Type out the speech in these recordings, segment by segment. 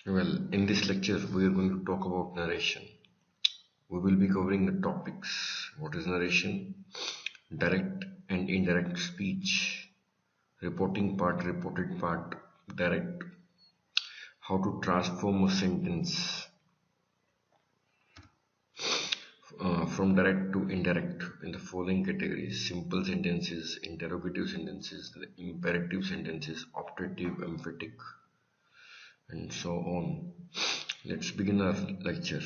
Well, in this lecture, we are going to talk about narration. We will be covering the topics: what is narration, direct and indirect speech, reporting part, reported part, direct, how to transform a sentence from direct to indirect in the following categories: simple sentences, interrogative sentences, imperative sentences, optative, emphatic, and so on. Let's begin our lecture.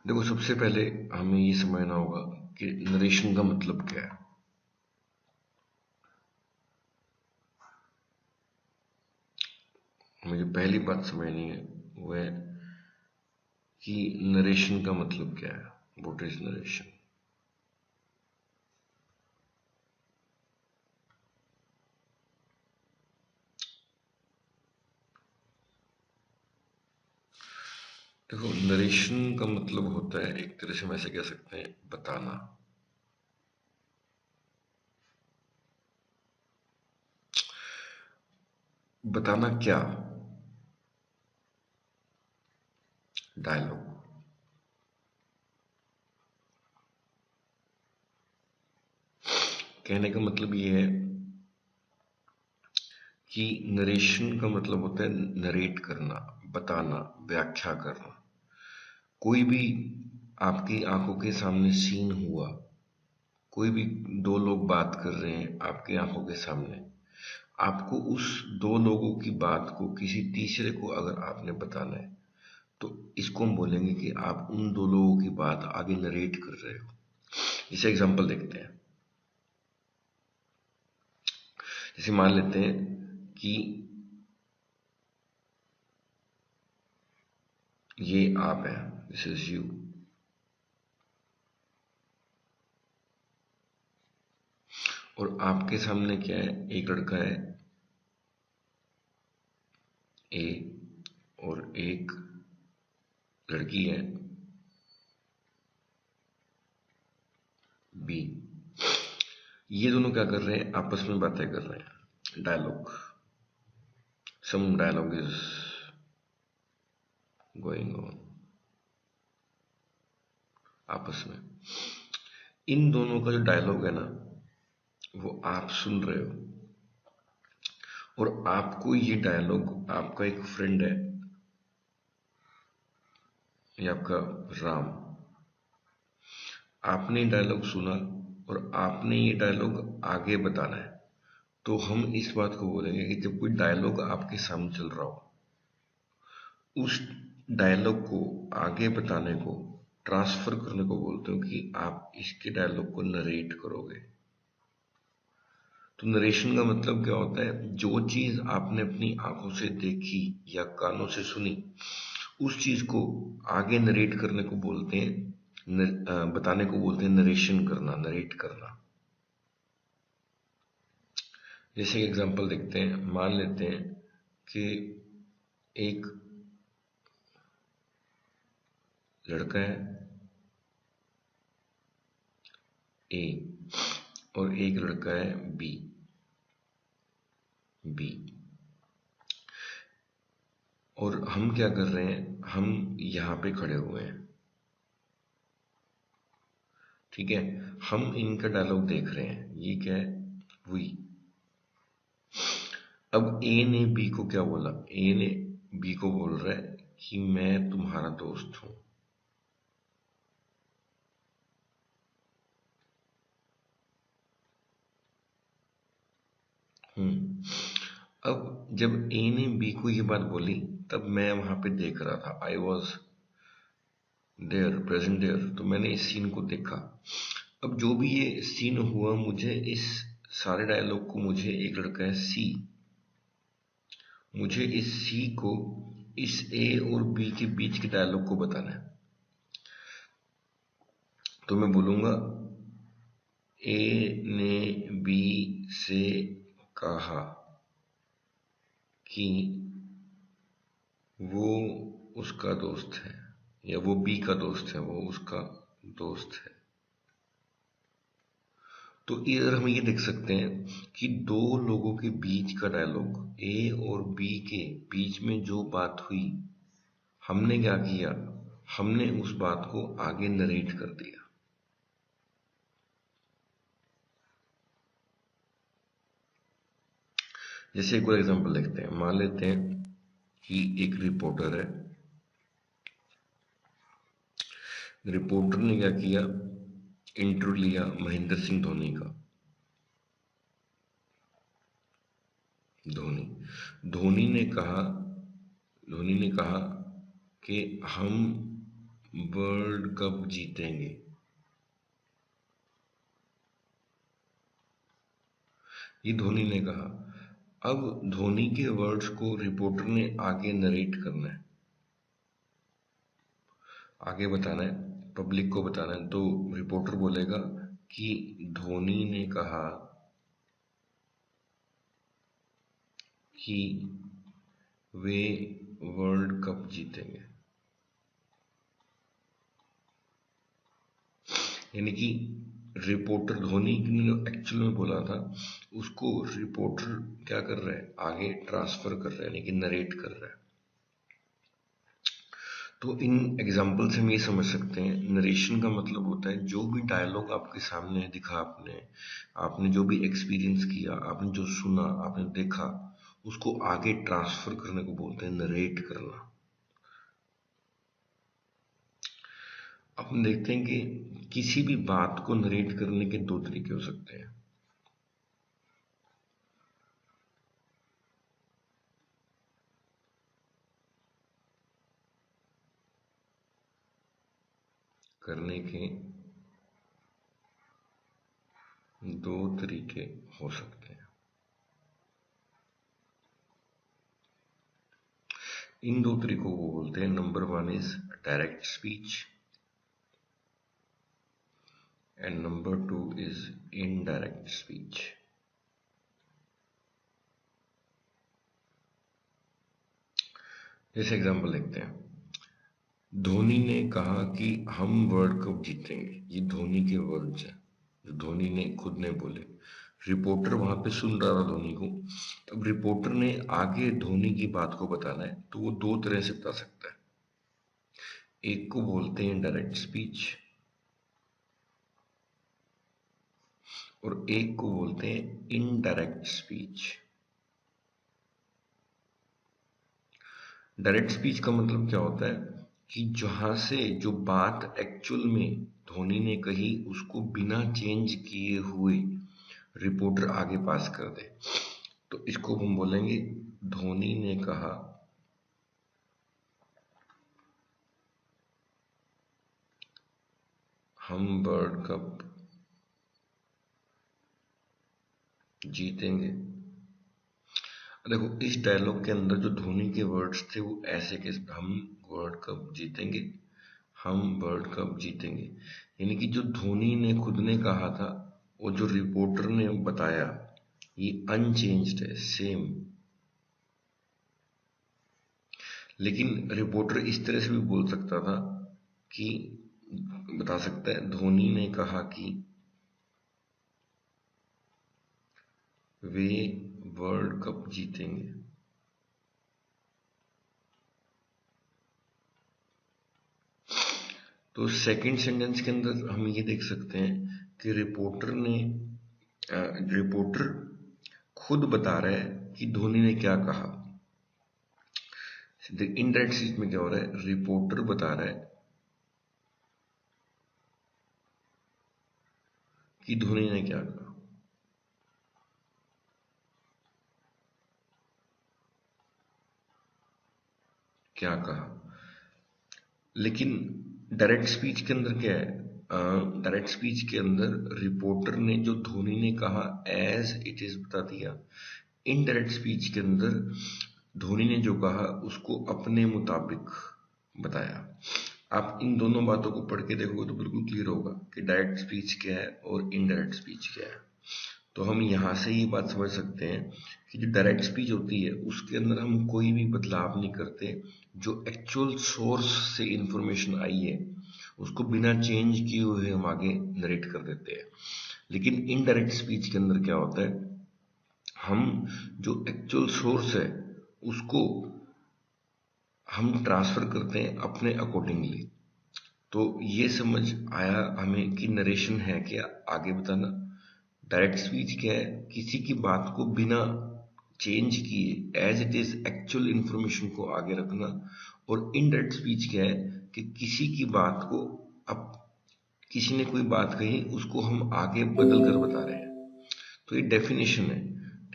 देखो, सबसे पहले हमें ये समझना होगा कि narration का मतलब क्या है। मुझे पहली बात समझनी है वो है कि नरेशन का मतलब क्या है। What is narration? देखो, नरेशन का मतलब होता है, एक तरह से हम ऐसे कह सकते हैं, बताना। बताना क्या? डायलॉग। कहने का मतलब ये है कि नरेशन का मतलब होता है नरेट करना, बताना, व्याख्या करना। कोई भी आपकी आंखों के सामने सीन हुआ, कोई भी दो लोग बात कर रहे हैं आपकी आंखों के सामने, आपको उस दो लोगों की बात को किसी तीसरे को अगर आपने बताना है तो इसको हम बोलेंगे कि आप उन दो लोगों की बात आगे नरेट कर रहे हो। जैसे एग्जांपल देखते हैं। जैसे मान लेते हैं कि ये आप है, दिस इज यू, और आपके सामने क्या है, एक लड़का है ए और एक लड़की है बी। ये दोनों क्या कर रहे हैं, आपस में बातें कर रहे हैं, dialogue, some dialogue is going on आपस में। इन दोनों का जो डायलॉग है ना, वो आप सुन रहे हो, और आपको ये डायलॉग, आपका एक फ्रेंड है, ये आपका राम, आपने डायलॉग सुना और आपने ये डायलॉग आगे बताना है। तो हम इस बात को बोलेंगे कि जब कोई डायलॉग आपके सामने चल रहा हो, उस डायलॉग को आगे बताने को, ट्रांसफर करने को बोलते हो कि आप इसके डायलॉग को नरेट करोगे। तो नरेशन का मतलब क्या होता है, जो चीज आपने अपनी आंखों से देखी या कानों से सुनी, उस चीज को आगे नरेट करने को बोलते हैं, बताने को बोलते हैं नरेशन करना, नरेट करना। जैसे एग्जांपल देखते हैं। मान लेते हैं कि एक लड़का है ए और एक लड़का है बी बी, और हम क्या कर रहे हैं, हम यहाँ पे खड़े हुए हैं, ठीक है। हम इनका डायलॉग देख रहे हैं, ये क्या है, वी। अब ए ने बी को क्या बोला, ए ने बी को बोल रहा है कि मैं तुम्हारा दोस्त हूं। अब जब ए ने बी को ये बात बोली, तब मैं वहां पे देख रहा था, I was there, present there, तो मैंने इस सीन को देखा। अब जो भी ये सीन हुआ, मुझे इस सारे डायलॉग को, मुझे एक लड़का है सी, मुझे इस सी को इस ए और बी के बीच के डायलॉग को बताना है। तो मैं बोलूंगा, ए ने बी से कहा कि वो उसका दोस्त है, या वो बी का दोस्त है, वो उसका दोस्त है। तो इधर हम ये देख सकते हैं कि दो लोगों के बीच का डायलॉग, ए और बी के बीच में जो बात हुई, हमने क्या किया, हमने उस बात को आगे नरेट कर दिया। जैसे एक और एग्जांपल देखते हैं। मान लेते हैं कि एक रिपोर्टर है। रिपोर्टर ने क्या किया, इंटरव्यू लिया महेंद्र सिंह धोनी का। धोनी ने कहा कि हम वर्ल्ड कप जीतेंगे। ये धोनी ने कहा। अब धोनी के वर्ड्स को रिपोर्टर ने आगे नरेट करना है, आगे बताना है, पब्लिक को बताना है। तो रिपोर्टर बोलेगा कि धोनी ने कहा कि वे वर्ल्ड कप जीतेंगे। यानी कि रिपोर्टर, धोनी ने एक्चुअल में बोला था उसको रिपोर्टर क्या कर रहा है, आगे ट्रांसफर कर रहा है, यानी कि नरेट कर रहा है। तो इन एग्जाम्पल से हम ये समझ सकते हैं, नरेशन का मतलब होता है जो भी डायलॉग आपके सामने दिखा, आपने जो भी एक्सपीरियंस किया, आपने जो सुना, आपने देखा, उसको आगे ट्रांसफर करने को बोलते हैं नरेट करना। अब हम देखते हैं कि किसी भी बात को नरेट करने के दो तरीके हो सकते हैं। करने के दो तरीके हो सकते हैं। इन दो तरीकों को बोलते हैं, number 1 is direct speech and number 2 is indirect speech. जैसे एग्जांपल देखते हैं। धोनी ने कहा कि हम वर्ल्ड कप जीतेंगे। ये धोनी के वर्ड्स हैं जो धोनी ने खुद ने बोले। रिपोर्टर वहां पे सुन रहा था धोनी को। अब रिपोर्टर ने आगे धोनी की बात को बताना है, तो वो दो तरह से बता सकता है। एक को बोलते हैं डायरेक्ट स्पीच और एक को बोलते हैं इनडायरेक्ट स्पीच। डायरेक्ट स्पीच का मतलब क्या होता है कि जहां से जो बात एक्चुअल में धोनी ने कही उसको बिना चेंज किए हुए रिपोर्टर आगे पास कर दे, तो इसको हम बोलेंगे धोनी ने कहा हम वर्ल्ड कप जीतेंगे। देखो इस डायलॉग के अंदर जो धोनी के वर्ड्स थे वो ऐसे के, हम वर्ल्ड कप जीतेंगे, हम वर्ल्ड कप जीतेंगे। यानी कि जो धोनी ने खुद ने कहा था वो जो रिपोर्टर ने बताया ये अनचेंज्ड है, सेम। लेकिन रिपोर्टर इस तरह से भी बोल सकता था कि बता सकता है धोनी ने कहा कि वे वर्ल्ड कप जीतेंगे। तो सेकंड सेंटेंस के अंदर हम ये देख सकते हैं कि रिपोर्टर खुद बता रहा है कि धोनी ने क्या कहा। इनडायरेक्ट स्पीच में क्या हो रहा है, रिपोर्टर बता रहा है कि धोनी ने क्या कहा। क्या कहा। लेकिन डायरेक्ट स्पीच के अंदर क्या है, डायरेक्ट स्पीच के अंदर रिपोर्टर ने जो धोनी ने कहा एज इट इज बता दिया। इनडायरेक्ट स्पीच के अंदर धोनी ने जो कहा उसको अपने मुताबिक बताया। आप इन दोनों बातों को पढ़ के देखोगे तो बिल्कुल क्लियर होगा कि डायरेक्ट स्पीच क्या है और इनडायरेक्ट स्पीच क्या है। तो हम यहाँ से ये बात समझ सकते हैं कि जो डायरेक्ट स्पीच होती है उसके अंदर हम कोई भी बदलाव नहीं करते। जो एक्चुअल सोर्स से इंफॉर्मेशन आई है उसको बिना चेंज किए हुए हम आगे नरेट कर देते हैं। लेकिन इनडायरेक्ट स्पीच के अंदर क्या होता है, हम जो एक्चुअल सोर्स है उसको हम ट्रांसफर करते हैं अपने अकॉर्डिंगली। तो ये समझ आया हमें कि नरेशन है क्या, आगे बताना। डायरेक्ट स्पीच क्या है, किसी की बात को बिना चेंज किए as it is actual information को आगे रखना। और इनडायरेक्ट स्पीच क्या है कि किसी की बात को, अब किसी ने कोई बात कही उसको हम आगे बदल कर बता रहे हैं। तो ये डेफिनेशन है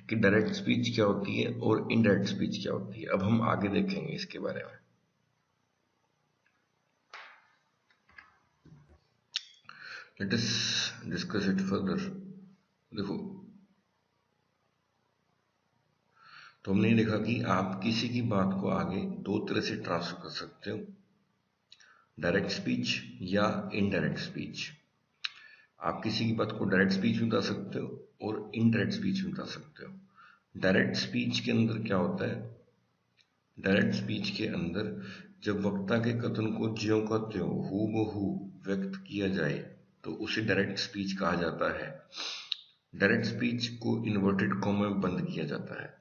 कि डायरेक्ट स्पीच क्या होती है और इनडायरेक्ट स्पीच क्या होती है। अब हम आगे देखेंगे इसके बारे में। Let us discuss it further. देखो, तो हमने ये देखा कि आप किसी की बात को आगे दो तरह से ट्रांसफर कर सकते हो, डायरेक्ट स्पीच या इनडायरेक्ट स्पीच। आप किसी की बात को डायरेक्ट स्पीच में बता सकते हो और इनडायरेक्ट स्पीच में बता सकते हो। डायरेक्ट स्पीच के अंदर क्या होता है, डायरेक्ट स्पीच के अंदर जब वक्ता के कथन को ज्यों का त्यों हूबहू व्यक्त किया जाए तो उसे डायरेक्ट स्पीच कहा जाता है। डायरेक्ट स्पीच को इन्वर्टेड कॉमा में बंद किया जाता है।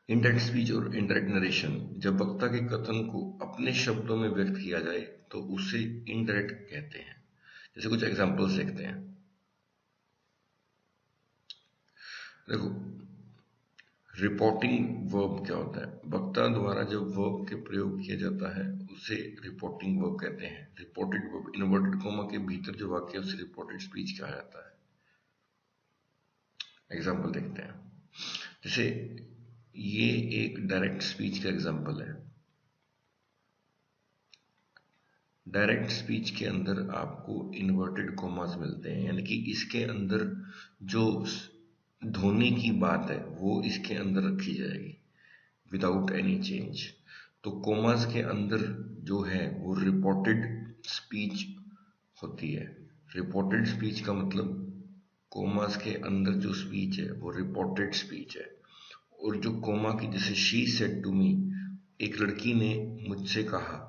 इनडायरेक्ट स्पीच और इनडायरेक्ट नरेशन, जब वक्ता के कथन को अपने शब्दों में व्यक्त किया जाए तो उसे इनडायरेक्ट कहते हैं। जैसे कुछ एग्जांपल्स देखते हैं। देखो, रिपोर्टिंग वर्ब क्या होता है, वक्ता द्वारा जब वर्ब के प्रयोग किया जाता है उसे रिपोर्टिंग वर्ब कहते हैं। रिपोर्टेड वर्ब इन्वर्टेड कॉमा के भीतर जो वाक्य है उसे रिपोर्टेड स्पीच कहा जाता है। एग्जांपल देखते हैं। जैसे ये एक डायरेक्ट स्पीच का एग्जांपल है। डायरेक्ट स्पीच के अंदर आपको इन्वर्टेड कॉमास मिलते हैं, यानी कि इसके अंदर जो ध्वनि की बात है वो इसके अंदर रखी जाएगी विदाउट एनी चेंज। तो कॉमास के अंदर जो है वो रिपोर्टेड स्पीच होती है। रिपोर्टेड स्पीच का मतलब कॉमास के अंदर जो स्पीच है वो रिपोर्टेड स्पीच है। और जो कोमा की, जैसे शी सेड टू मी, एक लड़की ने मुझसे कहा।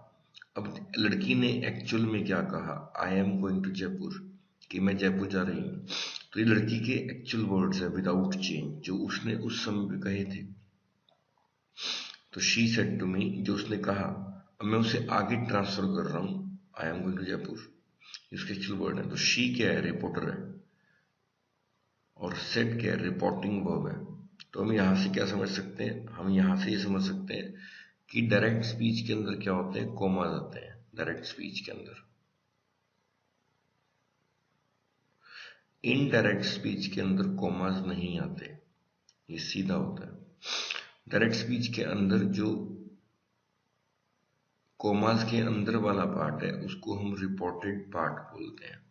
अब लड़की ने एक्चुअल में क्या कहा, I am going to Jaipur, कि मैं जयपुर जा रही हूँ। तो ये लड़की के एक्चुअल वर्ड्स है विदाउट चेंज, जो उसने उस समय पे कहे थे। तो शी सेड टू मी जो उसने कहा, अब मैं उसे आगे ट्रांसफर कर रहा हूँ, I am going to Jaipur, इसके एक्चुअल वर्ड है। तो शी क्या है, रिपोर्टर है, और सेट क्या है, रिपोर्टिंग वर्ब है। तो हम यहाँ से क्या समझ सकते हैं, हम यहाँ से ये समझ सकते हैं कि डायरेक्ट स्पीच के अंदर क्या होते हैं, कॉमास आते हैं डायरेक्ट स्पीच के अंदर। इनडायरेक्ट स्पीच के अंदर कॉमास नहीं आते, ये सीधा होता है। डायरेक्ट स्पीच के अंदर जो कॉमास के अंदर वाला पार्ट है उसको हम रिपोर्टेड पार्ट बोलते हैं,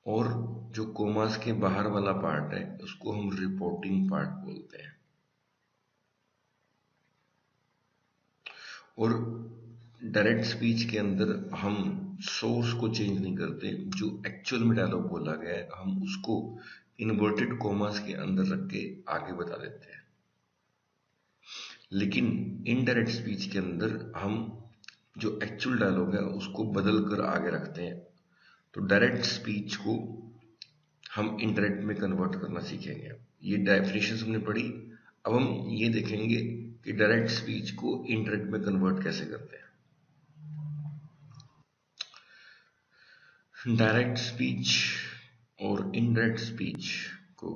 और जो कॉमास के बाहर वाला पार्ट है उसको हम रिपोर्टिंग पार्ट बोलते हैं। और डायरेक्ट स्पीच के अंदर हम सोर्स को चेंज नहीं करते, जो एक्चुअल में डायलॉग बोला गया है हम उसको इन्वर्टेड कॉमास के अंदर रख के आगे बता देते हैं। लेकिन इनडायरेक्ट स्पीच के अंदर हम जो एक्चुअल डायलॉग है उसको बदल कर आगे रखते हैं। तो डायरेक्ट स्पीच को हम इनडायरेक्ट में कन्वर्ट करना सीखेंगे। ये डेफिनेशन हमने पढ़ी। अब हम ये देखेंगे कि डायरेक्ट स्पीच को इनडायरेक्ट में कन्वर्ट कैसे करते हैं। डायरेक्ट स्पीच और इनडायरेक्ट स्पीच को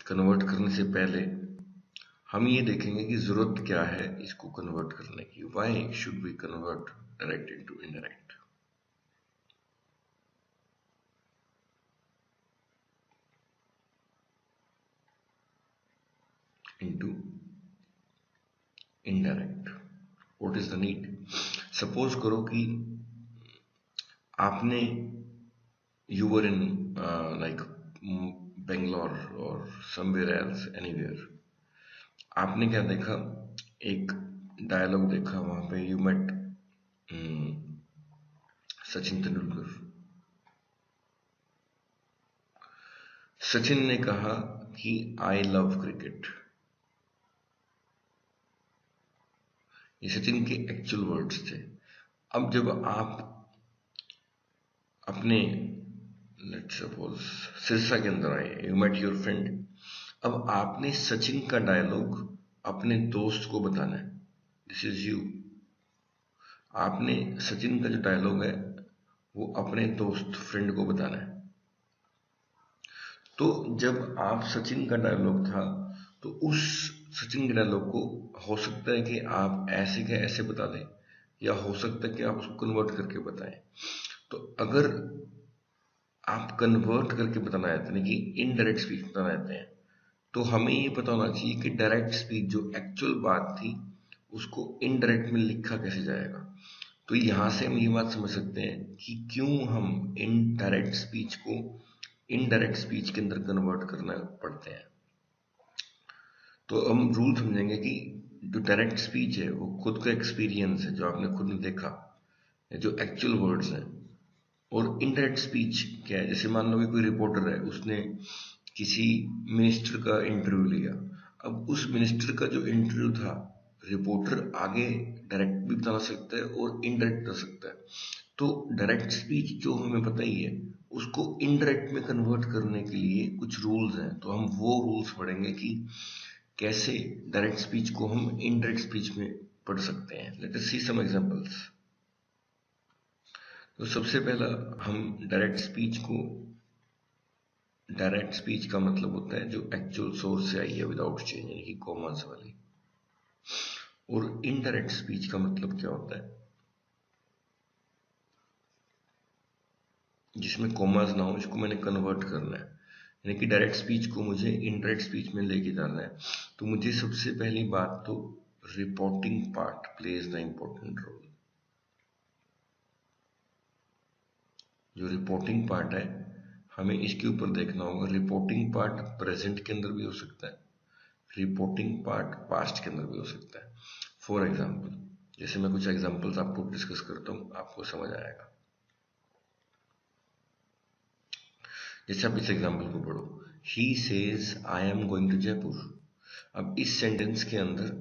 कन्वर्ट करने से पहले हम ये देखेंगे कि जरूरत क्या है इसको कन्वर्ट करने की। Why should we convert direct into indirect. Into indirect, what is the need. Suppose करो कि आपने, you were in like Bangalore or somewhere else, anywhere, आपने क्या देखा, एक डायलॉग देखा वहां पे, यू मेट सचिन तेंदुलकर। सचिन ने कहा कि आई लव क्रिकेट, ये सचिन के एक्चुअल वर्ड्स थे। अब जब आप अपने लेट्स सपोज सिरसा के अंदर आए, यू मेट योर फ्रेंड। अब आपने सचिन का डायलॉग अपने दोस्त को बताना है, दिस इज यू। आपने सचिन का जो डायलॉग है वो अपने दोस्त फ्रेंड को बताना है। तो जब आप सचिन का डायलॉग था तो उस सचिन के डायलॉग को हो सकता है कि आप ऐसे के ऐसे बता दें, या हो सकता है कि आप उसको कन्वर्ट करके बताएं। तो अगर आप कन्वर्ट करके बताना चाहते हैं कि इनडायरेक्ट स्पीच बताना चाहते हैं, तो हमें ये पता होना चाहिए कि डायरेक्ट स्पीच जो एक्चुअल बात थी उसको इनडायरेक्ट में लिखा कैसे जाएगा। तो यहाँ से हम ये बात समझ सकते हैं कि क्यों हम इनडायरेक्ट स्पीच को इनडायरेक्ट स्पीच के अंदर कन्वर्ट करना पड़ते हैं। तो हम रूल समझेंगे कि जो डायरेक्ट स्पीच है वो खुद का एक्सपीरियंस है, जो आपने खुद ने देखा, जो एक्चुअल वर्ड्स हैं। और इनडायरेक्ट स्पीच क्या है, जैसे मान लो कि कोई रिपोर्टर है, उसने किसी मिनिस्टर का इंटरव्यू लिया। अब उस मिनिस्टर का जो इंटरव्यू था, रिपोर्टर आगे डायरेक्ट भी बता सकता है और इनडायरेक्ट बता सकता है। तो डायरेक्ट स्पीच जो हमें पता ही है, उसको इनडायरेक्ट में कन्वर्ट करने के लिए कुछ रूल्स हैं। तो हम वो रूल्स पढ़ेंगे कि कैसे डायरेक्ट स्पीच को हम इनडायरेक्ट स्पीच में पढ़ सकते हैं। लेट अस सी सम एग्जांपल्स। तो सबसे पहला हम डायरेक्ट स्पीच का मतलब होता है जो एक्चुअल सोर्स से आई है विदाउट चेंज, यानी कि कॉमास वाली। और इनडायरेक्ट स्पीच का मतलब क्या होता है, जिसमें कॉमास ना हो, इसको मैंने कन्वर्ट करना है, यानी कि डायरेक्ट स्पीच को मुझे इनडायरेक्ट स्पीच में लेके जाना है। तो मुझे सबसे पहली बात तो reporting part plays the important role. जो रिपोर्टिंग पार्ट है, हमें इसके ऊपर देखना होगा। रिपोर्टिंग पार्ट प्रेजेंट के अंदर भी हो सकता है, रिपोर्टिंग पार्ट पास्ट के अंदर भी हो सकता है। फॉर एग्जाम्पल, जैसे मैं कुछ एग्जाम्पल्स आपको डिस्कस करता हूँ, आपको समझ आएगा। जैसे आप इस एग्जाम्पल को पढ़ो, he says I am going to Jaipur. अब इस सेंटेंस के अंदर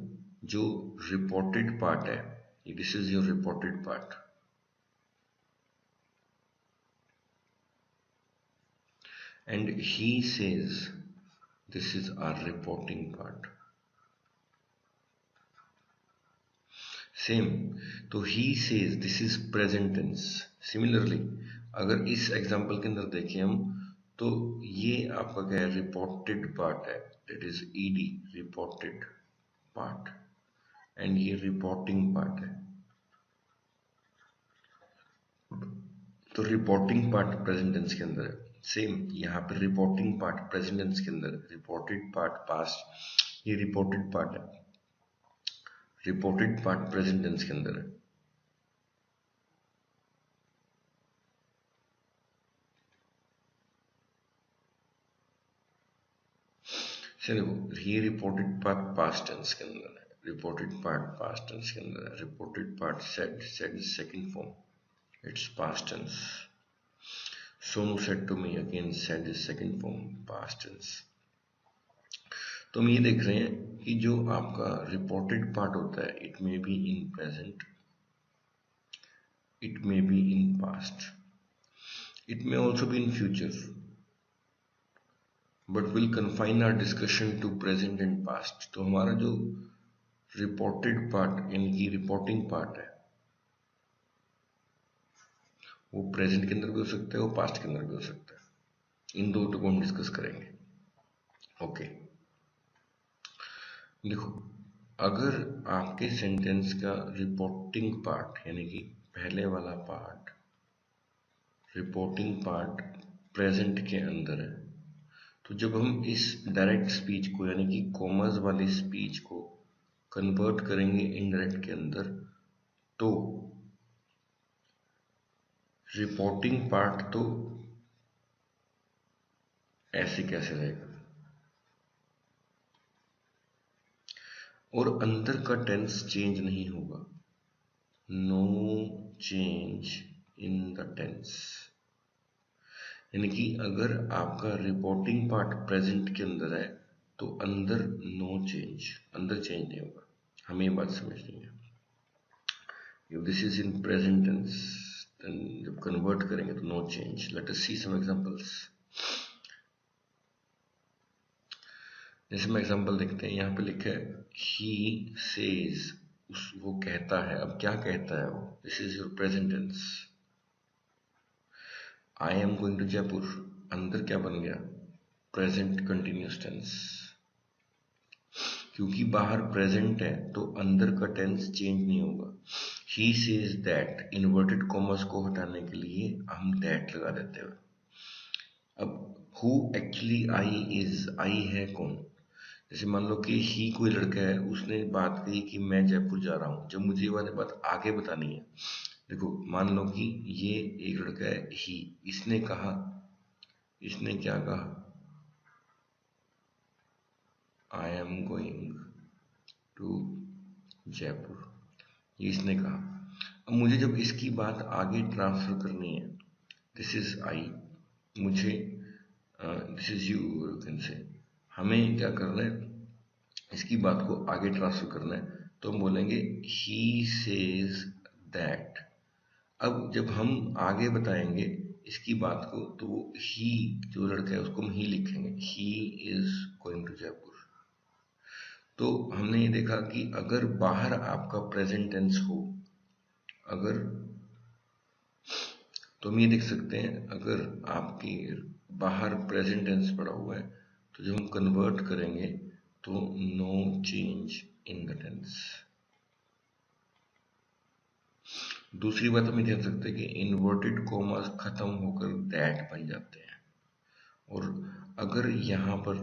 जो रिपोर्टेड पार्ट है, this is your reported part, and he says this is our reporting part. Same, तो he says this is present tense. Similarly अगर इस एग्जांपल के अंदर देखें हम, तो ये आपका क्या है, रिपोर्टेड पार्ट है, that is ED, reported part, and ये रिपोर्टिंग पार्ट है। तो रिपोर्टिंग पार्ट प्रेजेंट टेंस के अंदर है। सेम यहाँ पे रिपोर्टिंग पार्ट प्रेजेंट टेंस के अंदर, रिपोर्टेड पार्ट पास्ट, ये रिपोर्टेड पार्ट है, रिपोर्टेड पार्ट प्रेजेंट टेंस के अंदर है। चलो, ये रिपोर्टेड पार्ट पास्ट टेंस के अंदर है, रिपोर्टेड पार्ट पास्ट टेंस के अंदर है। Reported part said, said is second form, it's past tense. Sonu said to me, again said is second form, past tense. तो हम ये देख रहे हैं कि जो आपका रिपोर्टेड पार्ट होता है, it may be in present, it may be in past, it may also be in future, but will confine our discussion to present and past. तो हमारा जो रिपोर्टेड पार्ट यानी कि रिपोर्टिंग पार्ट है, वो present के अंदर भी हो सकता है, वो पास्ट के अंदर भी हो सकता है। इन दो को हम डिस्कस करेंगे। ओके, देखो, अगर आपके सेंटेंस का रिपोर्टिंग पार्ट यानी कि पहले वाला पार्ट, रिपोर्टिंग पार्ट प्रेजेंट के अंदर है, तो जब हम इस डायरेक्ट स्पीच को यानी कि कॉमर्स वाली स्पीच को कन्वर्ट करेंगे इनडायरेक्ट के अंदर, तो रिपोर्टिंग पार्ट तो ऐसे कैसे रहेगा, और अंदर का टेंस चेंज नहीं होगा, no change in the tense. यानी कि अगर आपका रिपोर्टिंग पार्ट प्रेजेंट के अंदर है, तो अंदर नो चेंज, अंदर चेंज नहीं होगा। हमें ये बात समझनी है। If this is in present tense, जब कन्वर्ट करेंगे तो नो चेंज। लेट अस सी सम एग्जांपल्स। जैसे हम एग्जांपल देखते हैं, यहाँ पे लिखा है ही सेज, वो कहता है। अब क्या कहता है वो? This is your present tense. I am going to Jaipur, अंदर क्या बन गया? Present continuous tense. क्योंकि बाहर प्रेजेंट है तो अंदर का टेंस चेंज नहीं होगा। ही सेज दैट, इन्वर्टेड कॉमर्स को हटाने के लिए हम दैट लगा देते हैं। अब हु एक्चुअली आई इज, आई है कौन? जैसे मान लो कि ही कोई लड़का है, उसने बात कही कि मैं जयपुर जा रहा हूँ। जब मुझे ये वाली बात आगे बतानी है, देखो मान लो कि ये एक लड़का है ही, इसने कहा, इसने क्या कहा? I am going to Jaipur, ये इसने कहा। अब मुझे जब इसकी बात आगे ट्रांसफर करनी है, दिस इज आई, मुझे this is you can say, हमें क्या करना है? इसकी बात को आगे ट्रांसफर करना है, तो हम बोलेंगे ही सेज दैट। अब जब हम आगे बताएंगे इसकी बात को, तो वो ही, जो लड़का है उसको हम ही लिखेंगे, he is going to Jaipur. तो हमने ये देखा कि अगर बाहर आपका प्रेजेंट टेंस हो, अगर, तो हम ये देख सकते हैं, अगर आपकी बाहर प्रेजेंट टेंस पड़ा हुआ है, तो जब हम कन्वर्ट करेंगे तो no change in the tense. दूसरी बात हम ये ध्यान सकते हैं कि इन्वर्टेड कॉमास खत्म होकर दैट बन जाते हैं। और अगर यहाँ पर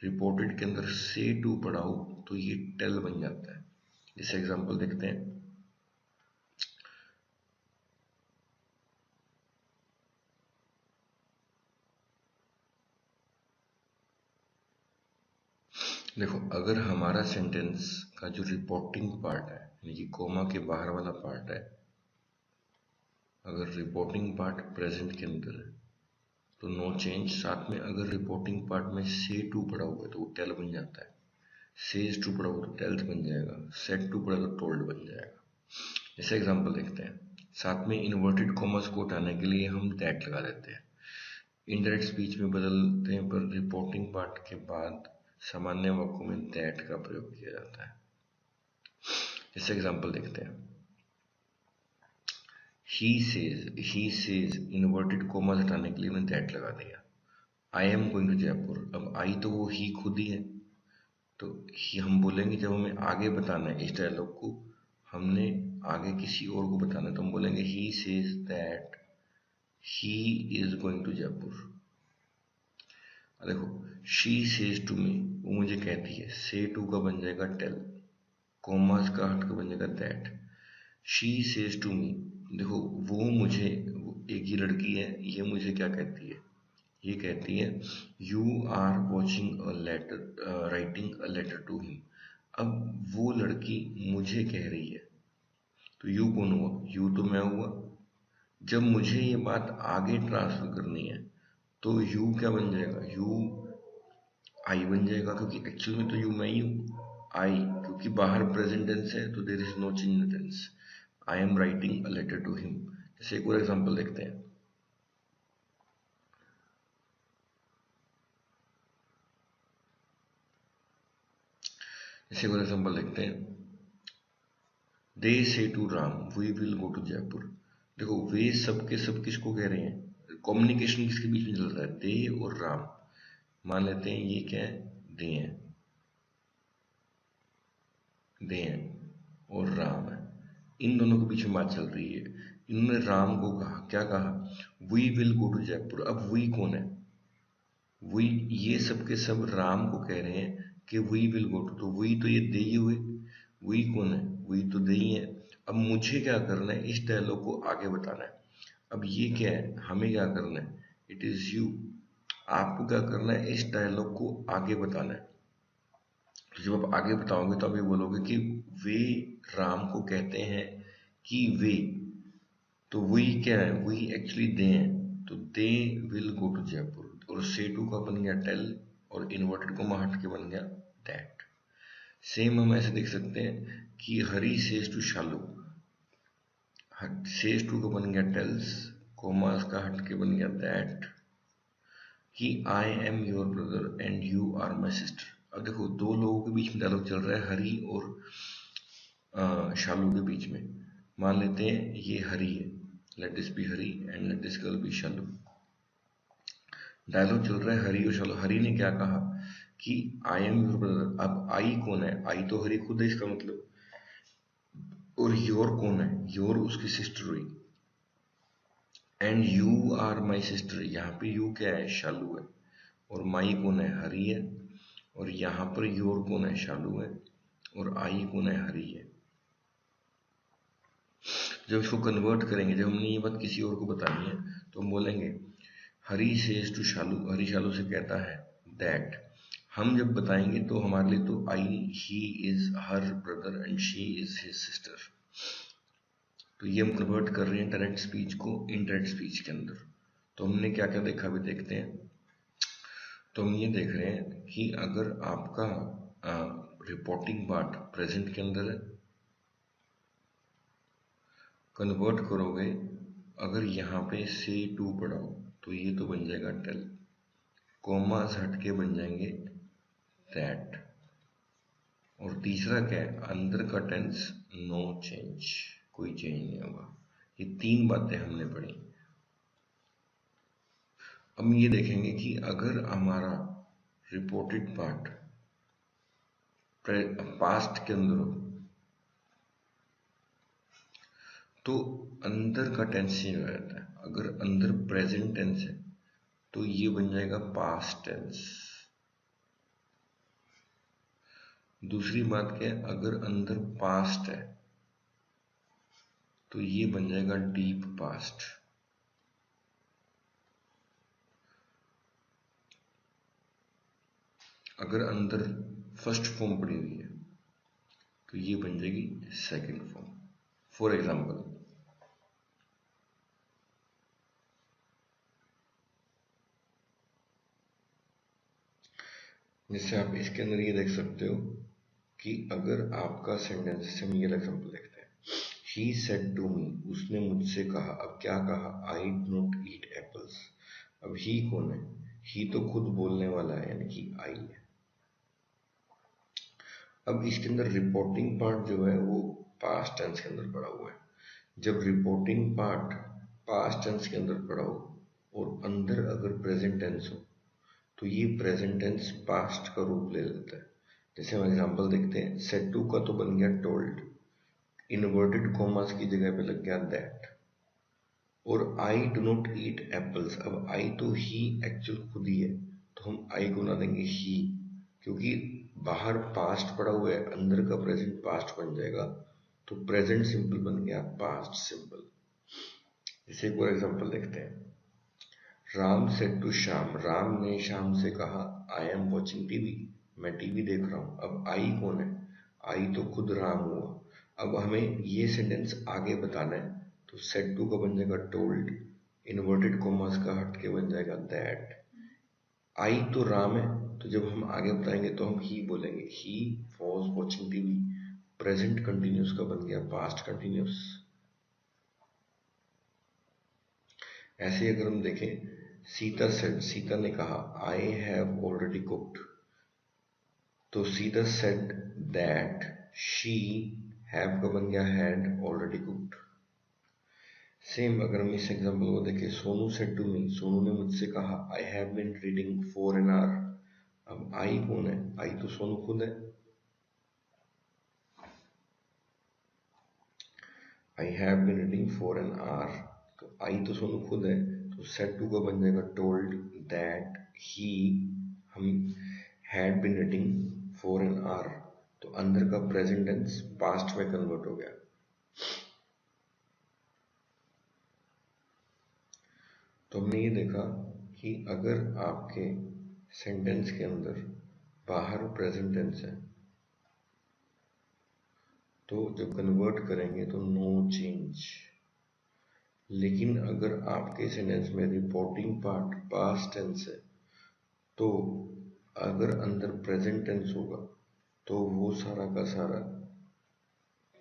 रिपोर्टेड के अंदर से टू पड़ा हो तो ये टेल बन जाता है। जैसे एग्जांपल देखते हैं, देखो अगर हमारा सेंटेंस का जो रिपोर्टिंग पार्ट है, यानी कि कोमा के बाहर वाला पार्ट है, अगर रिपोर्टिंग पार्ट प्रेजेंट के अंदर है तो नो चेंज। साथ में अगर रिपोर्टिंग पार्ट में से टू पड़ा हुआ है तो वो टेल बन जाता है। सेज टू पड़ा हुआ तो टेल्थ बन जाएगा, सेट टू पड़ा तो टोल्ड बन जाएगा। जैसे एग्जांपल देखते हैं, साथ में इन्वर्टेड कॉमर्स को हटाने के लिए हम दैट लगा देते हैं। इनडायरेक्ट स्पीच में बदलते हैं, पर रिपोर्टिंग पार्ट के बाद सामान्य वाक्यों में दैट का प्रयोग किया जाता है। जैसे एग्जांपल देखते हैं, ही सेज इन्वर्टेड कॉमर्स हटाने के लिए मैंने दैट लगा दिया। I am going to Jaipur, अब आई तो वो ही खुद ही है, तो हम बोलेंगे जब हमें आगे बताना है इस डायलॉग को, हमने आगे किसी और को बताना है, तो हम बोलेंगे he says that he is going to Jaipur. देखो शी सेज टू मी, वो मुझे कहती है, से टू का बन जाएगा टेल, कॉमर्स का हट का बन जाएगा that. She says to me, देखो वो मुझे, एक ही लड़की है, ये मुझे क्या कहती है? ये कहती है you are watching a letter, writing a letter to him. अब वो लड़की मुझे कह रही है, तो यू कौन हुआ? यू तो मैं हुआ। जब मुझे ये बात आगे ट्रांसफर करनी है तो यू क्या बन जाएगा? यू आई बन जाएगा, क्योंकि एक्चुअल में तो यू मैं ही हूँ। आई, क्योंकि बाहर प्रेजेंट टेंस है तो there is no change in tense. I am writing a letter to him. जैसे एक और एग्जांपल देखते हैं, जैसे एक और एग्जांपल देखते हैं, they say to Ram we will go to Jaipur. देखो वे सब के सब किसको कह रहे हैं? कम्युनिकेशन किसके बीच में चल रहा है? दे और राम। मान लेते हैं ये क्या है? दे हैं, दे हैं और राम है, इन दोनों के बीच में बात चल रही है। इन्होंने राम को कहा, क्या कहा? We will go to Jaipur. अब वी कौन है? वी, ये सब के सब राम को कह रहे हैं कि वी विल गो टू, तो वी तो ये दे ही हुए। वी कौन है? वी तो दे ही है। अब मुझे क्या करना है? इस डायलॉग को आगे बताना है। अब ये क्या है? हमें क्या करना है? It is you. आपको क्या करना है? इस डायलॉग को आगे बताना है। तो जब आप आगे बताओगे तो आप ये बोलोगे कि वे राम को कहते हैं कि वे, तो वही क्या है? वही एक्चुअली दे हैं, तो they will go to Jaipur. और से टू का बन गया टेल, और इन्वर्टेड को हट के बन गया दैट। सेम हम ऐसे देख सकते हैं कि Hari says to Shalu, says to का बन गया टेल्स, कोमास का हट के बन गया दैट, कि I am your brother and you are my sister. अब देखो दो लोगों के बीच में डायलॉग चल रहा है, हरी और शालू के बीच में। मान लेते हैं ये हरी है, let this be Hari and let this girl be Shalu. Dialogue चल रहा है हरी और शालू। हरी ने क्या कहा कि आई एम योर ब्रदर। अब आई कौन है? आई तो हरी खुद है इसका मतलब। और योर कौन है? योर उसकी सिस्टर हुई। And you are my sister, यहाँ पे यू क्या है? शालू है। और माई कौन है? हरी है। और यहाँ पर योर कौन है? शालू है। और आई कौन है? हरी है। जब इसको कन्वर्ट करेंगे, जब हमने ये बात किसी और को बतानी है, तो हम बोलेंगे हरी सेज टू शालू, हरी शालू से कहता है दैट। हम जब बताएंगे तो हमारे लिए तो I, he is her brother and she is his sister. तो ये हम कन्वर्ट कर रहे हैं डायरेक्ट स्पीच को इनडायरेक्ट स्पीच के अंदर। तो हमने क्या क्या देखा अभी देखते हैं। तो हम ये देख रहे हैं कि अगर आपका रिपोर्टिंग पार्ट प्रेजेंट के अंदर है, कन्वर्ट करोगे, अगर यहाँ पे से टू पढ़ा हो तो ये तो बन जाएगा टेल, कोमास हट के बन जाएंगे दैट। और तीसरा क्या है? अंदर का टेंस नो चेंज, कोई चेंज नहीं होगा। ये तीन बातें हमने पढ़ी। अब ये देखेंगे कि अगर हमारा रिपोर्टेड पार्ट पास्ट के अंदर हो तो अंदर का टेंस चेंज हो जाता है। अगर अंदर प्रेजेंट टेंस है तो ये बन जाएगा पास्ट टेंस। दूसरी बात क्या है? अगर अंदर पास्ट है तो ये बन जाएगा डीप पास्ट। अगर अंदर फर्स्ट फॉर्म पड़ी हुई है तो ये बन जाएगी सेकंड फॉर्म। फॉर एग्जाम्पल, जैसे आप इसके अंदर ये देख सकते हो कि अगर आपका सेंटेंस, जैसे हम ये एग्जाम्पल देखते हैं, ही सेड टू मी, उसने मुझसे कहा। अब क्या कहा? I do not eat apples. अब ही कौन है? ही तो खुद बोलने वाला है, यानी कि आई है। अब इसके अंदर रिपोर्टिंग पार्ट जो है वो पास्ट टेंस के अंदर पड़ा हुआ है। जब रिपोर्टिंग पार्ट पास्ट टेंस के अंदर पड़ा हो और अंदर अगर प्रेजेंट टेंस हो तो ये प्रेजेंट टेंस पास्ट का रूप ले लेता है। जैसे हम एग्जांपल देखते हैं, सेड टू का तो बन गया टोल्ड, इन्वर्टेड कॉमास की जगह पे लग गया दैट। और I do not eat apples. अब आई तो ही एक्चुअल खुद ही है, तो हम आई को ना देंगे ही, क्योंकि बाहर पास्ट पड़ा हुआ है, अंदर का प्रेजेंट पास्ट बन जाएगा, तो प्रेजेंट सिंपल बन गया पास्ट सिंपल। जैसे एक और एग्जांपल देखते हैं, राम सेड टू श्याम, राम ने श्याम से कहा आई एम वॉचिंग टीवी, मैं टीवी देख रहा हूं। अब आई कौन है? आई तो खुद राम हुआ। अब हमें ये सेंटेंस आगे बताना है, तो सेड टू का बन जाएगा टोल्ड, इन्वर्टेड कॉमास का हट के बन जाएगा दैट। आई तो राम है, तो जब हम आगे बताएंगे तो हम ही बोलेंगे, he was watching TV. Present continuous का बन गया पास्ट कंटिन्यूस। ऐसे अगर हम देखें, सीता सेड, सीता ने कहा आई हैव ऑलरेडी कुक्ड, तो Sita said that she have का बन गया हैड ऑलरेडी कुक्ड। सेम अगर हम इस एग्जांपल को देखें, Sonu said to me, Sonu ने मुझसे कहा I have been reading for an hour. अब आई कौन है? आई तो सोनू खुद है। I have been reading for an hour, तो आई तो सोनू खुद है, तो सेड टू का बन जाएगा टोल्ड दैट ही, हम had been reading for an hour, तो अंदर का प्रेजेंट टेंस पास्ट में कन्वर्ट हो गया। तो हमने ये देखा कि अगर आपके सेंटेंस के अंदर बाहर प्रेजेंट टेंस है तो जब कन्वर्ट करेंगे तो नो चेंज। लेकिन अगर आपके सेंटेंस में रिपोर्टिंग पार्ट पास्ट टेंस है तो अगर अंदर प्रेजेंट टेंस होगा तो वो सारा का सारा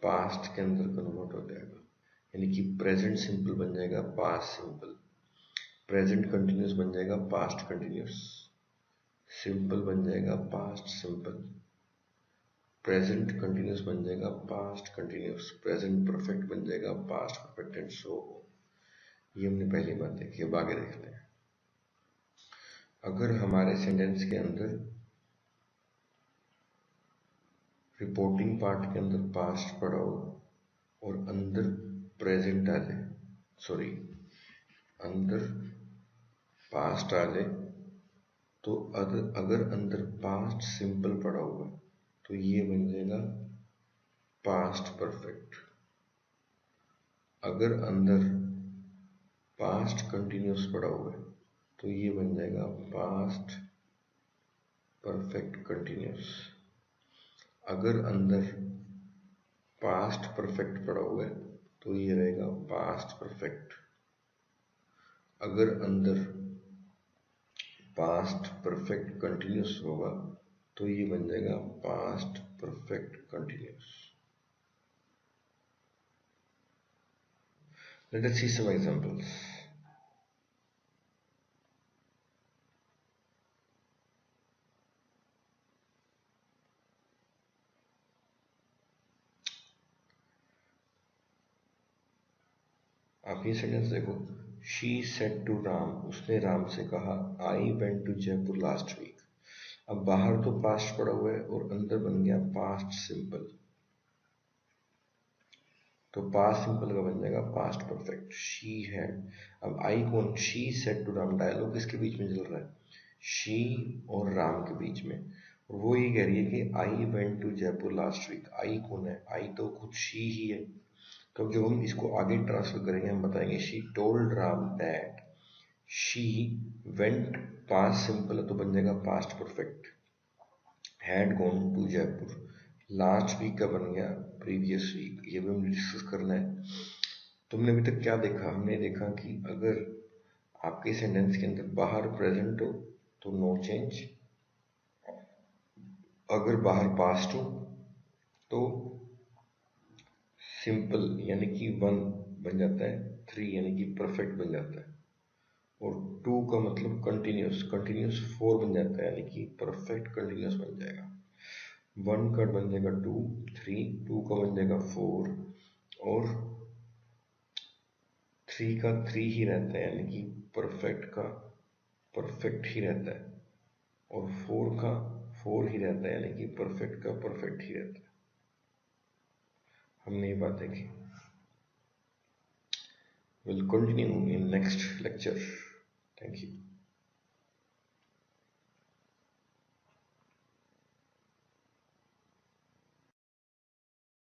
पास्ट के अंदर कन्वर्ट हो जाएगा। यानी कि प्रेजेंट सिंपल बन जाएगा पास्ट सिंपल, प्रेजेंट कंटिन्यूस बन जाएगा पास्ट कंटिन्यूस, सिंपल बन जाएगा पास्ट सिंपल, प्रेजेंट कंटिन्यूस बन जाएगा पास्ट कंटिन्यूस, प्रेजेंट परफेक्ट बन जाएगा पास्ट परफेक्ट एंड सो। ये हमने पहली बात देखी। अब आगे देखते हैं। अगर हमारे सेंटेंस के अंदर रिपोर्टिंग पार्ट के अंदर पास्ट पड़ा हो और अंदर प्रेजेंट आ जाए, सॉरी अंदर पास्ट आ जाए, तो अगर अंदर पास्ट सिंपल पड़ा हुआ तो ये बन जाएगा पास्ट परफेक्ट। अगर अंदर पास्ट कंटिन्यूस पड़ा हुआ है तो ये बन जाएगा पास्ट परफेक्ट कंटिन्यूस। अगर अंदर पास्ट परफेक्ट पड़ा हुआ है तो ये रहेगा पास्ट परफेक्ट। अगर अंदर पास्ट परफेक्ट कंटिन्यूस होगा तो ये बन जाएगा past perfect continuous. Let us see some examples. आप ये सेंटेंस देखो, शी सेड टू राम, उसने राम से कहा, I went to Jaipur last week. अब बाहर तो पास्ट पड़ा हुआ है और अंदर बन गया पास्ट सिंपल, तो पास्ट सिंपल का बन जाएगा पास्ट परफेक्ट। शी हैड, अब आई कौन, she said to Ram, dialogue किसके बीच में चल रहा है, शी और राम के बीच में। और वो ये कह रही है कि I went to Jaipur last week. I कौन है, आई तो खुद शी ही है। तो जब हम इसको आगे ट्रांसफर करेंगे हम बताएंगे she told Ram that she went, past simple है तो बन जाएगा past perfect, had gone to Jaipur, last week का बन गया प्रीवियस वीक। ये भी हमें डिस्कस करना है। तुमने अभी तक क्या देखा, हमने देखा कि अगर आपके सेंटेंस के अंदर बाहर प्रेजेंट हो तो नो चेंज, अगर बाहर पास्ट हो तो सिंपल यानी कि 1 बन जाता है, 3 यानी कि परफेक्ट बन जाता है, और 2 का मतलब कंटिन्यूस, कंटिन्यूस 4 बन जाता है यानी कि परफेक्ट कंटिन्यूस बन जाएगा। 1 का बन जाएगा 2, 3, 2 का बन जाएगा 4, और 3 का 3 ही रहता है यानी कि परफेक्ट का परफेक्ट ही रहता है, और 4 का 4 ही रहता है यानी कि परफेक्ट का परफेक्ट ही रहता है। हमने ये बात देखी। We'll continue in next lecture. Thank you.